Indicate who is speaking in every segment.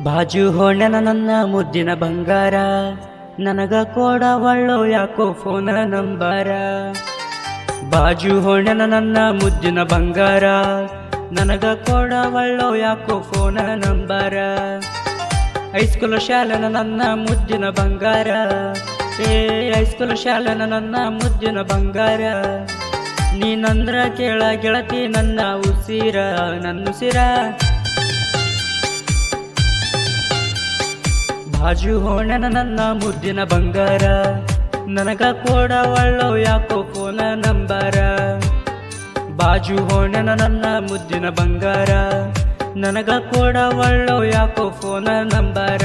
Speaker 1: ಬಾಜು ಹೊಣ್ಣನ ನನ್ನ ಮುದ್ದಿನ ಬಂಗಾರ, ನನಗ ಕೊಡವಳ್ಳೋ ಯಾಕೋ ಫೋನ ನಂಬರ. ಬಾಜು ಹೊಣ್ಣನ ನನ್ನ ಮುದ್ದಿನ ಬಂಗಾರ, ನನಗ ಕೊಡವಳ್ಳೋ ಯಾಕೋ ಫೋನ ನಂಬರ. ಹೈಸ್ಕೂಲ್ ಶಾಲೆನ ನನ್ನ ಮುದ್ದಿನ ಬಂಗಾರ, ಹೈಸ್ಕೂಲ್ ಶಾಲೆನ ನನ್ನ ಮುದ್ದಿನ ಬಂಗಾರ. ನೀನಂದ್ರ ಕೇಳ ಗೆಳತಿ ನನ್ನ ಉಸಿರ, ನನ್ನುಸಿರ. ಬಾಜು ಹೊಣ್ಣನ ನನ್ನ ಮುದ್ದಿನ ಬಂಗಾರ, ನನಗ ಕೊಡವಳ್ಳೋ ಯಾಕೋ ಫೋನ ನಂಬರ. ಬಾಜು ಹೊಣ್ಣನ ನನ್ನ ಮುದ್ದಿನ ಬಂಗಾರ, ನನಗ ಕೊಡವಳ್ಳೋ ಯಾಕೋ ಫೋನ ನಂಬರ.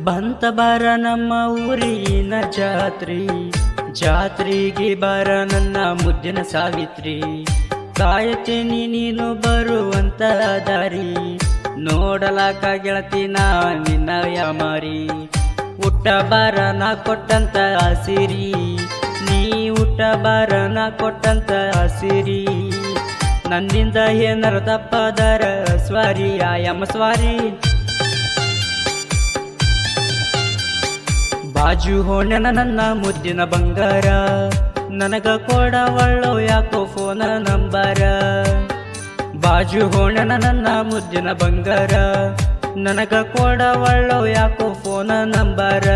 Speaker 1: ಬಂತ ಬಾರ ನಮ್ಮ ಊರಿನ ಜಾತ್ರಿ, ಜಾತ್ರೆಗೆ ಬಾರ ನನ್ನ ಮುದ್ದಿನ ಸಾವಿತ್ರಿ. ಕಾಯುತ್ತೇನಿ ನೀನು ಬರುವಂತ ದಾರಿ, ನೋಡಲಾಕ ಗೆಳತಿ ನಾ ನಿನ್ನ ಯಾಮಾರಿ. ಊಟ ಬಾರ ನಾ ಕೊಟ್ಟಂತ ಹಸಿರಿ, ನೀ ಊಟ ಬಾರ ನಾ ಕೊಟ್ಟಂತ ಹಸಿರಿ. ನನ್ನಿಂದ ಏನಾರ ತಪ್ಪದಾರ ಸ್ವಾರಿ, ಆಯಮ್ಮ ಸ್ವಾರಿ. ಬಾಜು ಹೊಣ್ಣನ ನನ್ನ ಮುದ್ದಿನ ಬಂಗಾರ, ನನಗ ಕೊಡವಳ್ಳೋ ಯಾಕೋ ಫೋನ ನಂಬರ. ಬಾಜು ಹೊಣ್ಣನ ನನ್ನ ಮುದ್ದಿನ ಬಂಗಾರ, ನನಗ ಕೊಡವಳ್ಳೋ ಯಾಕೋ ಫೋನ ನಂಬರ.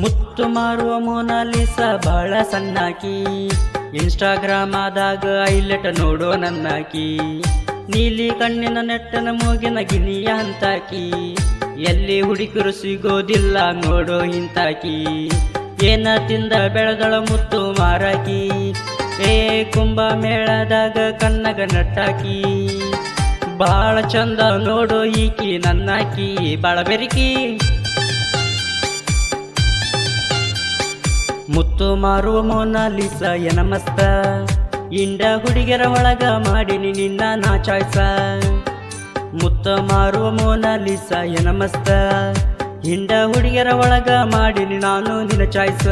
Speaker 1: ಮುತ್ತು ಮಾರುವ ಮೊನಾಲಿಸ ಬಾಳ ಸಣ್ಣಾಕಿ, ಇನ್ಸ್ಟಾಗ್ರಾಮ್ ಆದಾಗ ಹೈಲೈಟ್ ನೋಡೋ ನನ್ನಾಕಿ. ನೀಲಿ ಕಣ್ಣಿನ ನೆಟ್ಟನ ಮೂಗಿನ ಗಿಣಿಯ ಹಂತಾಕಿ, ಎಲ್ಲಿ ಹುಡುಕರು ಸಿಗೋದಿಲ್ಲ ನೋಡೋ ಹಿಂತಾಕಿ. ಏನ ತಿಂದ ಬೆಳೆದಳ ಮುತ್ತು ಮಾರಾಕಿ, ಕುಂಭ ಮೇಳದಾಗ ಕಣ್ಣಗ ನಟ್ಟಾಕಿ. ಬಾಳ ಚಂದ ನೋಡೋ ಈಕಿ ನನ್ನಾಕಿ, ಬಾಳ ಬೆರಿಕಿ. ಮುತ್ತು ಮಾರುವ ಮೊನಾಲಿಸ ಎನ ಮಸ್ತ, ಇಂಡ ಹುಡುಗಿಯರ ಒಳಗ ಮಾಡಿನಿ ನಿನ್ನ ನಾ ಚಾಯ್ಸ. ಮುತ್ತು ಮಾರುವ ಮೊನಾಲಿಸ ಎನ ಮಸ್ತ, ಇಂಡ ಹುಡುಗಿಯರ ಒಳಗ ಮಾಡಿನಿ ನಾನು ನಿನ್ನ ಚಾಯ್ಸ.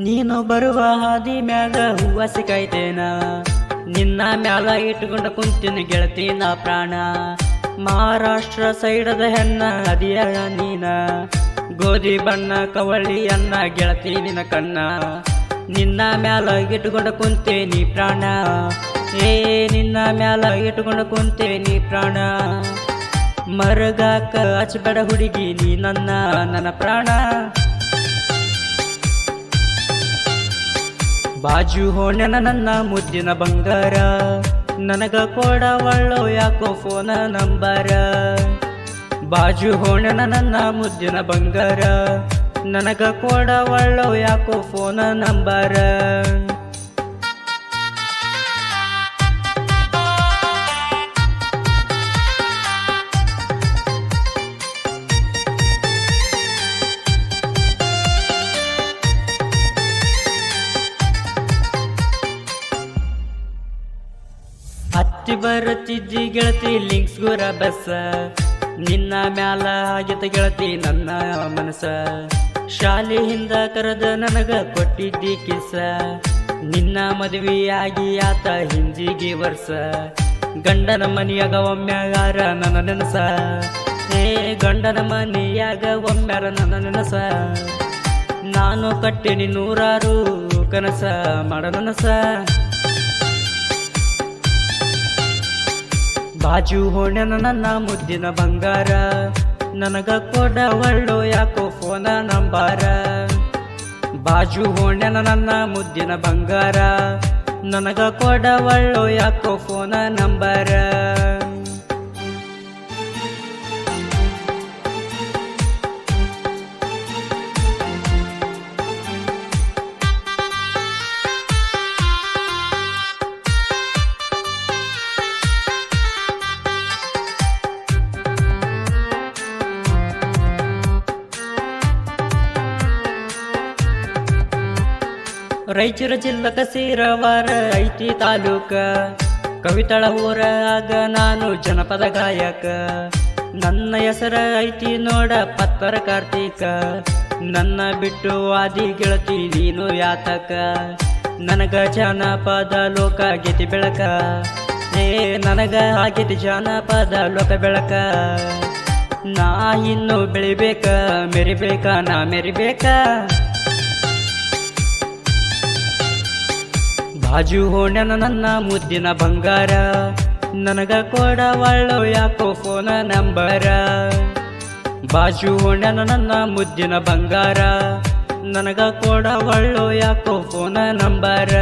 Speaker 1: ನೀನು ಬರುವ ಹಾದಿ ಮ್ಯಾಗ ಹೂವ ಸಿಕಾಯ್ತೇನ, ನಿನ್ನ ಮ್ಯಾಲ ಇಟ್ಕೊಂಡ ಕುಂತಿನ ಗೆಳತಿನ ಪ್ರಾಣ. ಮಹಾರಾಷ್ಟ್ರ ಸೈಡದ ಹೆಣ್ಣ ಅದಿಯ ನೀನ, ಗೋಧಿ ಬಣ್ಣ ಕವಳಿ ಅನ್ನ ಗೆಳತಿ ನಿನ್ನ ಕಣ್ಣ. ನಿನ್ನ ಮ್ಯಾಲ ಇಟ್ಕೊಂಡ ಕುಂತೇನಿ ಪ್ರಾಣ, ನಿನ್ನ ಮ್ಯಾಲ ಇಟ್ಕೊಂಡ ಕುಂತೇನಿ ಪ್ರಾಣ. ಮರಗಾಕ ಹಚ್ಚಬೇಡ ಹುಡುಗಿ ನೀ ನನ್ನ ಪ್ರಾಣ. ಬಾಜು ಹೊಣ್ಣನ ನನ್ನ ಮುದ್ದಿನ ಬಂಗಾರ, ನನಗ ಕೊಡವಳ್ಳೋ ಯಾಕೋ ಫೋನ ನಂಬರ. ಬಾಜು ಹೊಣ್ಣನ ನನ್ನ ಮುದ್ದಿನ ಬಂಗಾರ, ನನಗ ಕೊಡವಳ್ಳೋ ಯಾಕೋ ಫೋನ ನಂಬರ. ಹತ್ತಿ ಬರುತ್ತಿದ್ದಿ ಗೆಳತಿ ಲಿಂಕ್ಸ್ ಗುರ ಬಸ್ಸ, ನಿನ್ನ ಮ್ಯಾಲ ಆಗಿತ ಗೆಳತಿ ನನ್ನ ಮನಸ. ಶಾಲೆಯಿಂದ ಕರೆದ ನನಗ ಕೊಟ್ಟಿದ್ದಿ ಕಿಸ, ನಿನ್ನ ಮದುವೆಯಾಗಿ ಆತ ಹಿಂದಿಗೆ ವರ್ಷ. ಗಂಡನ ಮನೆಯಾಗ ಒಮ್ಮ್ಯಾಗಾರ ನನ್ನ ನೆನಸ, ಗಂಡನ ಮನೆಯಾಗ ಒಮ್ಮ್ಯಾರ ನನ್ನ ನೆನಸ. ನಾನು ಕಟ್ಟಿನಿ ನೂರಾರು ಕನಸ ಮಾಡ ನನಸ. ಬಾಜು ಹೊಣೆನ ನನ್ನ ಮುದ್ದಿನ ಬಂಗಾರ, ನನಗ ಕೊಡ ಒಳ್ಳು ಯಾಕೋ ಫೋನ ನಂಬಾರ. ಬಾಜು ಹೊಣೆನ ನನ್ನ ಮುದ್ದಿನ ಬಂಗಾರ, ನನಗ ಕೊಡ ಒಳ್ಳು ಯಾಕೋ ಫೋನ ನಂಬಾರ. ರಾಯಚೂರ ಜಿಲ್ಲಕ ಸೇರವಾರ ಐತಿ ತಾಲೂಕ, ಕವಿತಳ ಊರಾಗ ನಾನು ಜನಪದ ಗಾಯಕ. ನನ್ನ ಹೆಸರ ಐತಿ ನೋಡ ಪತ್ತರ ಕಾರ್ತೀಕ, ನನ್ನ ಬಿಟ್ಟು ಆದಿ ಗೆಳತಿ ನೀನು ಯಾತಕ. ನನಗ ಜಾನಪದ ಲೋಕ ಆಗೇತಿ ಬೆಳಕ, ನನಗ ಆಗೇತಿ ಜಾನಪದ ಲೋಕ ಬೆಳಕ. ನಾ ಇನ್ನು ಬೆಳಿಬೇಕ, ಮೆರಿಬೇಕ, ನಾ ಮೆರಿಬೇಕ. ಬಾಜು ಹೊಣೆನ ನನ್ನ ಮುದ್ದಿನ ಬಂಗಾರ, ನನಗ ಕೊಡ ಒಳ್ಳು ಯಾಕೋ ಫೋನ ನಂಬರ. ಬಾಜು ಹೊಣೆನ ನನ್ನ ಮುದ್ದಿನ ಬಂಗಾರ, ನನಗ ಕೊಡ ಒಳ್ಳು ಯಾಕೋ ಫೋನ ನಂಬರ.